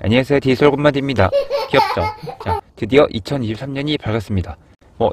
안녕하세요. 디지털건마디입니다. 귀엽죠? 자, 드디어 2023년이 밝았습니다.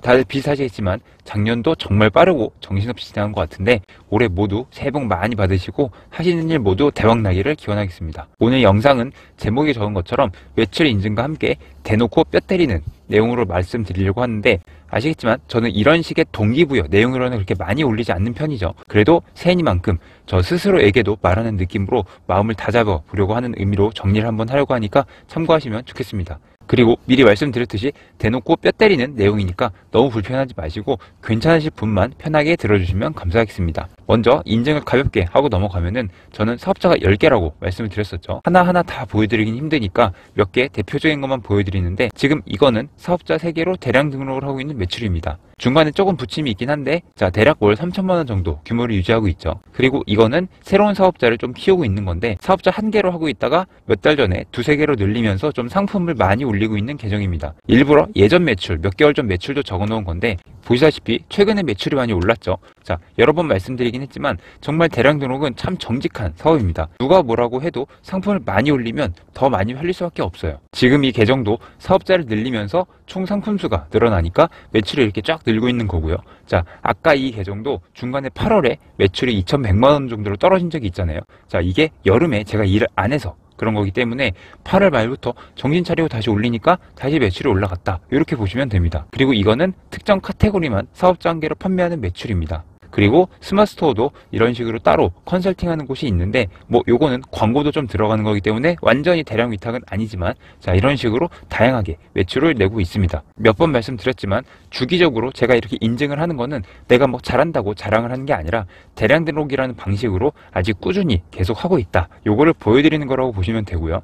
다들 비슷하시겠지만 작년도 정말 빠르고 정신없이 지나간 것 같은데 올해 모두 새해 복 많이 받으시고 하시는 일 모두 대박나기를 기원하겠습니다. 오늘 영상은 제목에 적은 것처럼 외출 인증과 함께 대놓고 뼈 때리는 내용으로 말씀드리려고 하는데, 아시겠지만 저는 이런 식의 동기부여 내용으로는 그렇게 많이 올리지 않는 편이죠. 그래도 새해니만큼 저 스스로에게도 말하는 느낌으로 마음을 다잡아 보려고 하는 의미로 정리를 한번 하려고 하니까 참고하시면 좋겠습니다. 그리고 미리 말씀드렸듯이 대놓고 뼈 때리는 내용이니까 너무 불편하지 마시고 괜찮으실 분만 편하게 들어주시면 감사하겠습니다. 먼저 인증을 가볍게 하고 넘어가면은, 저는 사업자가 10개라고 말씀을 드렸었죠. 하나하나 다 보여드리긴 힘드니까 몇 개 대표적인 것만 보여드리는데, 지금 이거는 사업자 3개로 대량 등록을 하고 있는 매출입니다. 중간에 조금 붙임이 있긴 한데, 자, 대략 월 3천만원 정도 규모를 유지하고 있죠. 그리고 이거는 새로운 사업자를 좀 키우고 있는 건데, 사업자 1개로 하고 있다가 몇 달 전에 2-3개로 늘리면서 좀 상품을 많이 올리고 있는 계정입니다. 일부러 예전 매출, 몇 개월 전 매출도 적어 놓은 건데, 보시다시피 최근에 매출이 많이 올랐죠. 자, 여러 번 말씀드리긴 했지만 정말 대량 등록은 참 정직한 사업입니다. 누가 뭐라고 해도 상품을 많이 올리면 더 많이 팔릴 수밖에 없어요. 지금 이 계정도 사업자를 늘리면서 총 상품 수가 늘어나니까 매출이 이렇게 쫙 늘고 있는 거고요. 자, 아까 이 계정도 중간에 8월에 매출이 2,100만원 정도로 떨어진 적이 있잖아요. 자, 이게 여름에 제가 일을 안 해서 그런 거기 때문에 8월 말부터 정신 차리고 다시 올리니까 다시 매출이 올라갔다, 이렇게 보시면 됩니다. 그리고 이거는 특정 카테고리만 사업자 한 개로 판매하는 매출입니다. 그리고 스마트스토어도 이런 식으로 따로 컨설팅하는 곳이 있는데, 요거는 광고도 좀 들어가는 거기 때문에 완전히 대량 위탁은 아니지만, 자, 이런 식으로 다양하게 매출을 내고 있습니다. 몇 번 말씀드렸지만 주기적으로 제가 이렇게 인증을 하는 거는 내가 잘한다고 자랑을 하는 게 아니라 대량 등록이라는 방식으로 아직 꾸준히 계속 하고 있다, 요거를 보여드리는 거라고 보시면 되고요.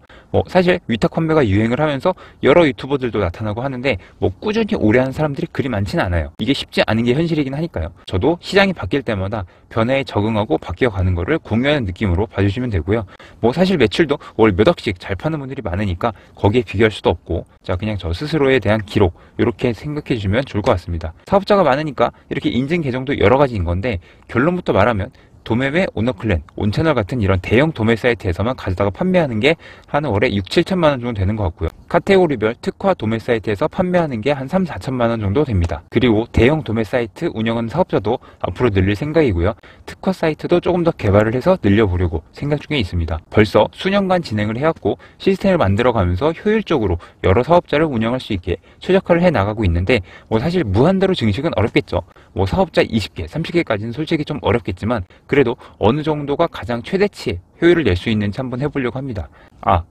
사실 위탁 판매가 유행을 하면서 여러 유튜버들도 나타나고 하는데 꾸준히 오래 하는 사람들이 그리 많지는 않아요. 이게 쉽지 않은 게 현실이긴 하니까요. 저도 시장이 바뀔 때마다 변화에 적응하고 바뀌어가는 거를 공유하는 느낌으로 봐주시면 되고요. 사실 매출도 월 몇 억씩 잘 파는 분들이 많으니까 거기에 비교할 수도 없고, 자, 그냥 저 스스로에 대한 기록, 이렇게 생각해 주시면 좋을 것 같습니다. 사업자가 많으니까 이렇게 인증 계정도 여러 가지인 건데, 결론부터 말하면 도매매, 오너클랜, 온채널 같은 이런 대형 도매 사이트에서만 가져다가 판매하는 게 한 월에 6-7천만원 정도 되는 것 같고요. 카테고리별 특화 도매 사이트에서 판매하는 게 한 3-4천만원 정도 됩니다. 그리고 대형 도매 사이트 운영하는 사업자도 앞으로 늘릴 생각이고요. 특화 사이트도 조금 더 개발을 해서 늘려보려고 생각 중에 있습니다. 벌써 수년간 진행을 해왔고 시스템을 만들어가면서 효율적으로 여러 사업자를 운영할 수 있게 최적화를 해나가고 있는데, 사실 무한대로 증식은 어렵겠죠. 사업자 20개, 30개까지는 솔직히 좀 어렵겠지만 그래도 어느 정도가 가장 최대치의 효율을 낼 수 있는지 한번 해보려고 합니다.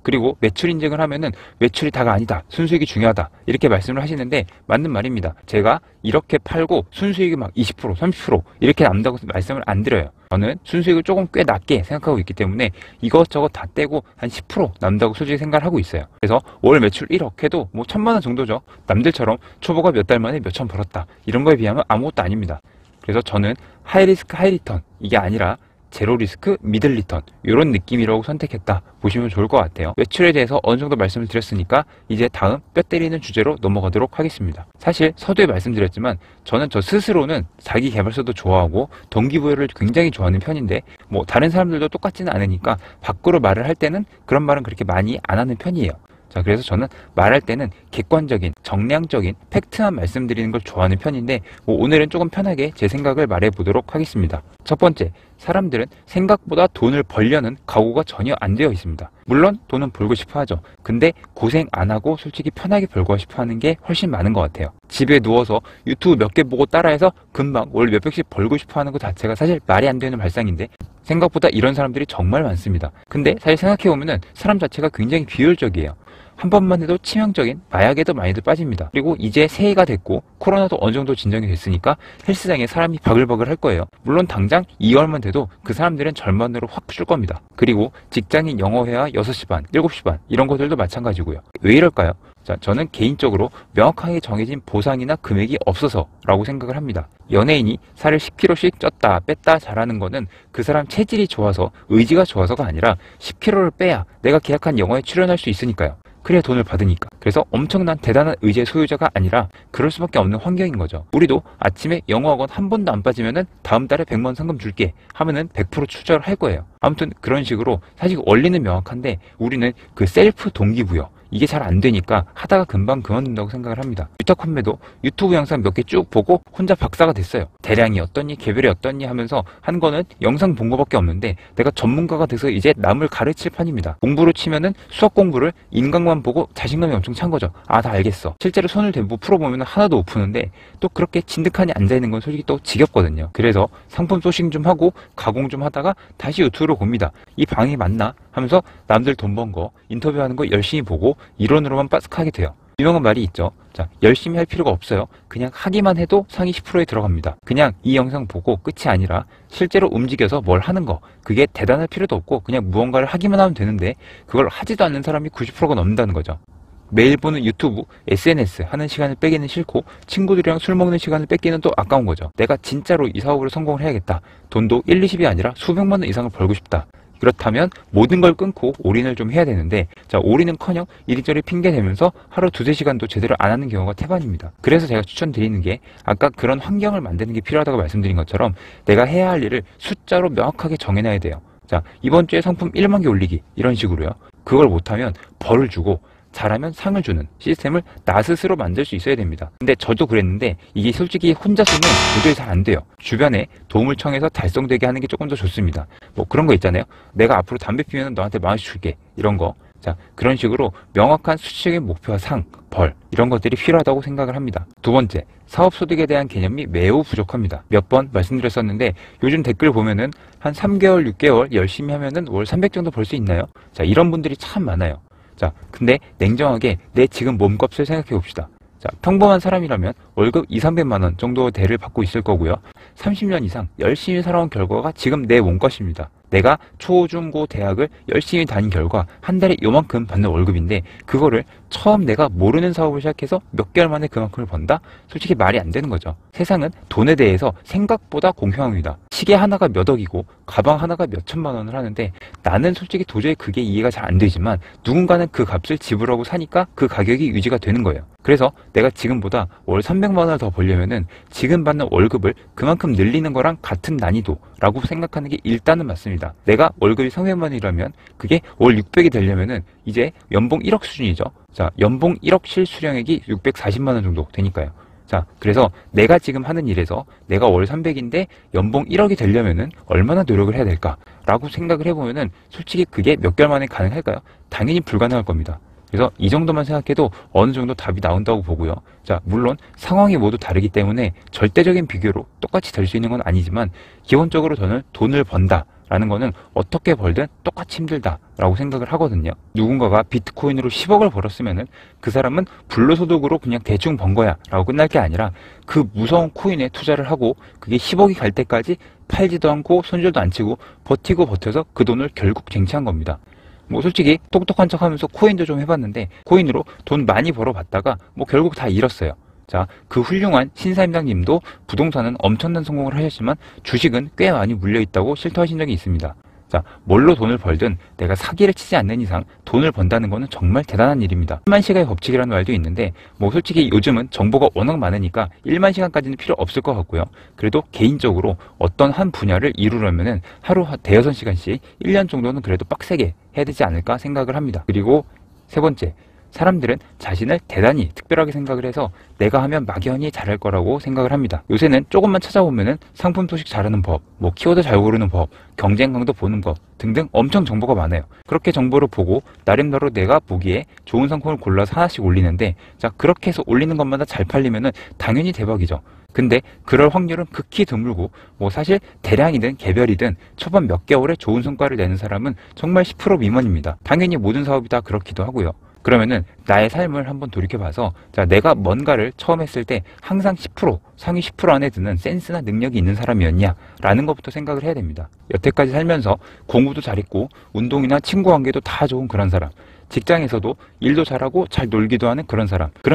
그리고 매출 인증을 하면은 매출이 다가 아니다, 순수익이 중요하다, 이렇게 말씀을 하시는데 맞는 말입니다. 제가 이렇게 팔고 순수익이 20%, 30% 이렇게 남다고 말씀을 안 드려요. 저는 순수익을 조금 꽤 낮게 생각하고 있기 때문에 이것저것 다 떼고 한 10% 남다고 솔직히 생각을 하고 있어요. 그래서 월 매출 1억 해도 1,000만원 정도죠. 남들처럼 초보가 몇 달 만에 몇천 벌었다, 이런 거에 비하면 아무것도 아닙니다. 그래서 저는 하이리스크 하이리턴, 이게 아니라 제로 리스크 미들 리턴, 이런 느낌이라고 선택했다 보시면 좋을 것 같아요. 매출에 대해서 어느 정도 말씀을 드렸으니까 이제 다음 뼈 때리는 주제로 넘어가도록 하겠습니다. 사실 서두에 말씀드렸지만 저는 저 스스로는 자기 개발서도 좋아하고 동기부여를 굉장히 좋아하는 편인데, 다른 사람들도 똑같지는 않으니까 밖으로 말을 할 때는 그런 말은 그렇게 많이 안 하는 편이에요. 자, 그래서 저는 말할 때는 객관적인, 정량적인 팩트만 말씀드리는 걸 좋아하는 편인데, 오늘은 조금 편하게 제 생각을 말해 보도록 하겠습니다. 첫 번째, 사람들은 생각보다 돈을 벌려는 각오가 전혀 안 되어 있습니다. 물론 돈은 벌고 싶어 하죠. 근데 고생 안 하고 솔직히 편하게 벌고 싶어 하는 게 훨씬 많은 것 같아요. 집에 누워서 유튜브 몇 개 보고 따라해서 금방 월 몇백씩 벌고 싶어 하는 것 자체가 사실 말이 안 되는 발상인데, 생각보다 이런 사람들이 정말 많습니다. 근데 사실 생각해보면은 사람 자체가 굉장히 비효율적이에요. 한 번만 해도 치명적인 마약에도 많이들 빠집니다. 그리고 이제 새해가 됐고 코로나도 어느 정도 진정이 됐으니까 헬스장에 사람이 바글바글 할 거예요. 물론 당장 2월만 돼도 그 사람들은 절반으로 확 줄 겁니다. 그리고 직장인 영어회화 6시 반, 7시 반 이런 것들도 마찬가지고요. 왜 이럴까요? 자, 저는 개인적으로 명확하게 정해진 보상이나 금액이 없어서 라고 생각을 합니다. 연예인이 살을 10kg씩 쪘다 뺐다 잘하는 거는 그 사람 체질이 좋아서, 의지가 좋아서가 아니라 10kg를 빼야 내가 계약한 영화에 출연할 수 있으니까요. 그래야 돈을 받으니까. 그래서 엄청난 대단한 의지의 소유자가 아니라 그럴 수밖에 없는 환경인 거죠. 우리도 아침에 영어학원 한 번도 안 빠지면은 다음 달에 100만 상금 줄게 하면은 100% 투자를 할 거예요. 아무튼 그런 식으로 사실 원리는 명확한데 우리는 그 셀프 동기부여, 이게 잘 안 되니까 하다가 금방 그만둔다고 생각을 합니다. 유타콘매도 유튜브 영상 몇 개 쭉 보고 혼자 박사가 됐어요. 대량이 어떻니 개별이 어떻니 하면서 한 거는 영상 본 거밖에 없는데 내가 전문가가 돼서 이제 남을 가르칠 판입니다. 공부로 치면은 수학 공부를 인강만 보고 자신감이 엄청 찬 거죠. 아, 다 알겠어. 실제로 손을 대고 풀어보면 하나도 못 푸는데 또 그렇게 진득하니 앉아있는 건 솔직히 또 지겹거든요. 그래서 상품 소싱 좀 하고 가공 좀 하다가 다시 유튜브로 봅니다. 이 방이 맞나 하면서 남들 돈 번 거 인터뷰하는 거 열심히 보고 이론으로만 빠삭하게 돼요. 유명한 말이 있죠. 자, 열심히 할 필요가 없어요. 그냥 하기만 해도 상위 10%에 들어갑니다. 그냥 이 영상 보고 끝이 아니라 실제로 움직여서 뭘 하는 거, 그게 대단할 필요도 없고 그냥 무언가를 하기만 하면 되는데 그걸 하지도 않는 사람이 90%가 넘는다는 거죠. 매일 보는 유튜브, SNS 하는 시간을 빼기는 싫고 친구들이랑 술 먹는 시간을 뺏기는 또 아까운 거죠. 내가 진짜로 이 사업으로 성공을 해야겠다. 돈도 1, 20이 아니라 수백만 원 이상을 벌고 싶다. 그렇다면 모든 걸 끊고 올인을 좀 해야 되는데, 자, 올인은커녕 이리저리 핑계 대면서 하루 2-3시간도 제대로 안 하는 경우가 태반입니다. 그래서 제가 추천드리는 게 아까 그런 환경을 만드는 게 필요하다고 말씀드린 것처럼 내가 해야 할 일을 숫자로 명확하게 정해놔야 돼요. 자, 이번 주에 상품 1만 개 올리기 이런 식으로요. 그걸 못하면 벌을 주고 잘하면 상을 주는 시스템을 나 스스로 만들 수 있어야 됩니다. 근데 저도 그랬는데 이게 솔직히 혼자서는 도저히 잘 안 돼요. 주변에 도움을 청해서 달성되게 하는 게 조금 더 좋습니다. 뭐 그런 거 있잖아요. 내가 앞으로 담배 피우면 너한테 10,000원씩 줄게. 이런 거. 자, 그런 식으로 명확한 수치적인 목표와 상, 벌 이런 것들이 필요하다고 생각을 합니다. 두 번째, 사업소득에 대한 개념이 매우 부족합니다. 몇 번 말씀드렸었는데 요즘 댓글 보면은 한 3개월, 6개월 열심히 하면은 월 300 정도 벌 수 있나요? 자, 이런 분들이 참 많아요. 자, 근데 냉정하게 내 지금 몸값을 생각해 봅시다. 자, 평범한 사람이라면 월급 200~300만 원 정도 대를 받고 있을 거고요. 30년 이상 열심히 살아온 결과가 지금 내 몸값입니다. 내가 초, 중, 고 대학을 열심히 다닌 결과 한 달에 요만큼 받는 월급인데 그거를 처음 내가 모르는 사업을 시작해서 몇 개월 만에 그만큼을 번다? 솔직히 말이 안 되는 거죠. 세상은 돈에 대해서 생각보다 공평합니다. 시계 하나가 몇 억이고 가방 하나가 몇 천만 원을 하는데 나는 솔직히 도저히 그게 이해가 잘 안 되지만 누군가는 그 값을 지불하고 사니까 그 가격이 유지가 되는 거예요. 그래서 내가 지금보다 월 300만 원을 더 벌려면은 지금 받는 월급을 그만큼 늘리는 거랑 같은 난이도라고 생각하는 게 일단은 맞습니다. 내가 월급이 300만 원이라면 그게 월 600이 되려면은 이제 연봉 1억 수준이죠. 자, 연봉 1억 실수령액이 640만 원 정도 되니까요. 자, 그래서 내가 지금 하는 일에서 내가 월 300인데 연봉 1억이 되려면은 얼마나 노력을 해야 될까라고 생각을 해보면은 솔직히 그게 몇 개월 만에 가능할까요? 당연히 불가능할 겁니다. 그래서 이 정도만 생각해도 어느 정도 답이 나온다고 보고요. 자, 물론 상황이 모두 다르기 때문에 절대적인 비교로 똑같이 될 수 있는 건 아니지만 기본적으로 저는 돈을 번다 라는 거는 어떻게 벌든 똑같이 힘들다라고 생각을 하거든요. 누군가가 비트코인으로 10억을 벌었으면은 그 사람은 불로소득으로 그냥 대충 번 거야 라고 끝날 게 아니라 그 무서운 코인에 투자를 하고 그게 10억이 갈 때까지 팔지도 않고 손절도 안 치고 버티고 버텨서 그 돈을 결국 쟁취한 겁니다. 뭐 솔직히 똑똑한 척 하면서 코인도 좀 해봤는데 코인으로 돈 많이 벌어봤다가 뭐 결국 다 잃었어요. 자, 그 훌륭한 신사임당님도 부동산은 엄청난 성공을 하셨지만 주식은 꽤 많이 물려있다고 실토하신 적이 있습니다. 자, 뭘로 돈을 벌든 내가 사기를 치지 않는 이상 돈을 번다는 거는 정말 대단한 일입니다. 1만 시간의 법칙이라는 말도 있는데 뭐 솔직히 요즘은 정보가 워낙 많으니까 1만 시간까지는 필요 없을 것 같고요. 그래도 개인적으로 어떤 한 분야를 이루려면은 하루 대여섯 시간씩 1년 정도는 그래도 빡세게 해야 되지 않을까 생각을 합니다. 그리고 세 번째, 사람들은 자신을 대단히 특별하게 생각을 해서 내가 하면 막연히 잘할 거라고 생각을 합니다. 요새는 조금만 찾아보면은 상품 소식 잘하는 법, 뭐 키워드 잘 고르는 법, 경쟁 강도 보는 법 등등 엄청 정보가 많아요. 그렇게 정보를 보고 나름대로 내가 보기에 좋은 상품을 골라서 하나씩 올리는데, 자, 그렇게 해서 올리는 것마다 잘 팔리면은 당연히 대박이죠. 근데 그럴 확률은 극히 드물고 뭐 사실 대량이든 개별이든 초반 몇 개월에 좋은 성과를 내는 사람은 정말 10% 미만입니다. 당연히 모든 사업이 다 그렇기도 하고요. 그러면은 나의 삶을 한번 돌이켜봐서, 자, 내가 뭔가를 처음 했을 때 항상 10%, 상위 10% 안에 드는 센스나 능력이 있는 사람이었냐 라는 것부터 생각을 해야 됩니다. 여태까지 살면서 공부도 잘했고 운동이나 친구 관계도 다 좋은 그런 사람, 직장에서도 일도 잘하고 잘 놀기도 하는 그런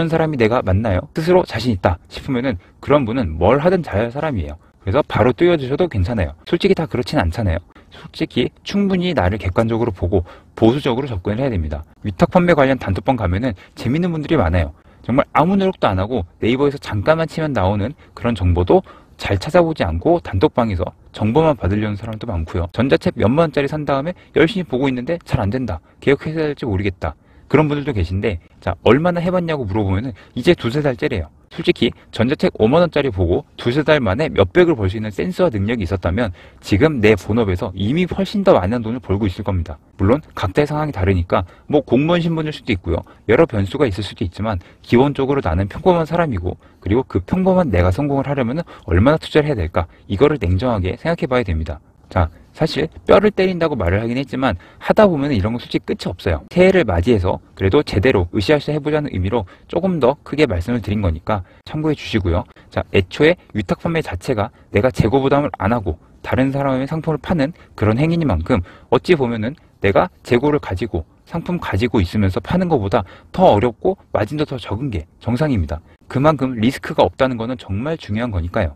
사람이 내가 맞나요? 스스로 자신 있다 싶으면은 그런 분은 뭘 하든 잘할 사람이에요. 그래서 바로 뛰어드셔도 괜찮아요. 솔직히 다 그렇진 않잖아요. 솔직히 충분히 나를 객관적으로 보고 보수적으로 접근을 해야 됩니다. 위탁 판매 관련 단톡방 가면은 재밌는 분들이 많아요. 정말 아무 노력도 안 하고 네이버에서 잠깐만 치면 나오는 그런 정보도 잘 찾아보지 않고 단톡방에서 정보만 받으려는 사람도 많고요. 전자책 몇만 원짜리 산 다음에 열심히 보고 있는데 잘 안 된다. 개혁해야 할지 모르겠다. 그런 분들도 계신데, 자, 얼마나 해봤냐고 물어보면은 이제 두세 달째래요. 솔직히 전자책 5만 원짜리 보고 두세 달 만에 몇백을 벌 수 있는 센스와 능력이 있었다면 지금 내 본업에서 이미 훨씬 더 많은 돈을 벌고 있을 겁니다. 물론 각자의 상황이 다르니까 뭐 공무원 신분일 수도 있고요. 여러 변수가 있을 수도 있지만 기본적으로 나는 평범한 사람이고, 그리고 그 평범한 내가 성공을 하려면 얼마나 투자를 해야 될까? 이거를 냉정하게 생각해 봐야 됩니다. 자, 사실 뼈를 때린다고 말을 하긴 했지만 하다 보면 이런 건 솔직히 끝이 없어요. 새해를 맞이해서 그래도 제대로 으쌰으쌰 해보자는 의미로 조금 더 크게 말씀을 드린 거니까 참고해 주시고요. 자, 애초에 위탁 판매 자체가 내가 재고 부담을 안 하고 다른 사람의 상품을 파는 그런 행위니만큼 어찌 보면은 내가 재고를 가지고 상품 가지고 있으면서 파는 것보다 더 어렵고 마진도 더 적은 게 정상입니다. 그만큼 리스크가 없다는 거는 정말 중요한 거니까요.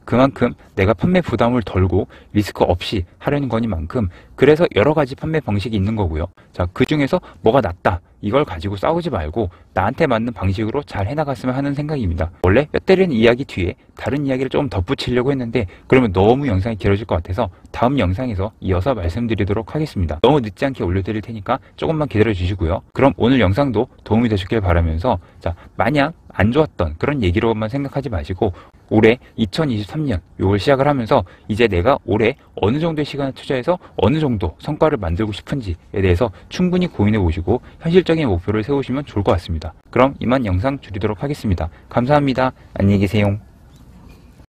그만큼 내가 판매 부담을 덜고 리스크 없이 하려는 거니만큼, 그래서 여러 가지 판매 방식이 있는 거고요. 자, 그 중에서 뭐가 낫다 이걸 가지고 싸우지 말고 나한테 맞는 방식으로 잘 해나갔으면 하는 생각입니다. 원래 뼈 때리는 이야기 뒤에 다른 이야기를 조금 덧붙이려고 했는데 그러면 너무 영상이 길어질 것 같아서 다음 영상에서 이어서 말씀드리도록 하겠습니다. 너무 늦지 않게 올려드릴 테니까 조금만 기다려 주시고요. 그럼 오늘 영상도 도움이 되셨길 바라면서, 자, 마냥 안 좋았던 그런 얘기로만 생각하지 마시고 올해 2023년 요걸 시작을 하면서 이제 내가 올해 어느 정도의 시간을 투자해서 어느 정도 성과를 만들고 싶은지에 대해서 충분히 고민해 보시고 현실적인 목표를 세우시면 좋을 것 같습니다. 그럼 이만 영상 줄이도록 하겠습니다. 감사합니다. 안녕히 계세요.